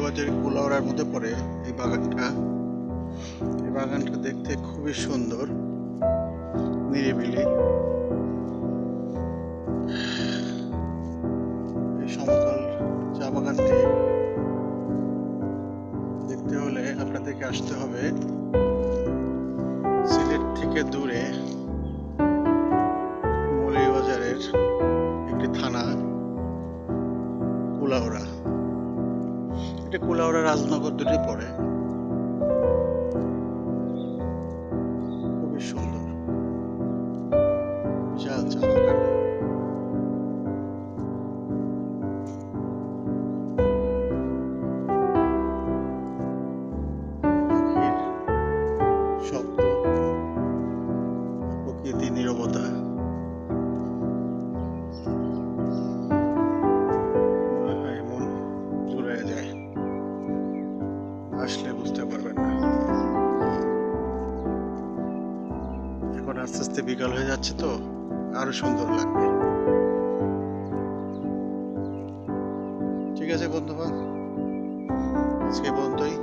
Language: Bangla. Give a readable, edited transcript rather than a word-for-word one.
মৌলভীবাজারের কুলাউড়ার মধ্যে পড়ে এই বাগানটা। এই বাগানটা দেখতে খুবই সুন্দর, নিরিবিলি। এই সমতল চা বাগানটি দেখতে হলে আপনাদেরকে আসতে হবে সিলেট থেকে দূরে মৌলভীবাজারের একটি থানা কুলাউড়া। এটা কুলাউড়া রাজনগর দুটি পড়ে। খুবই সুন্দর বিশাল চা বাগান। শব্দ, প্রকৃতি, নীরবতা মনে হয় মন জুড়ে যায়। আসলে বুঝতে পারবেন না। এখন আস্তে আস্তে বিকাল হয়ে যাচ্ছে, তো আরো সুন্দর লাগবে। ঠিক আছে বন্ধুগণ, আজকে পর্যন্তই।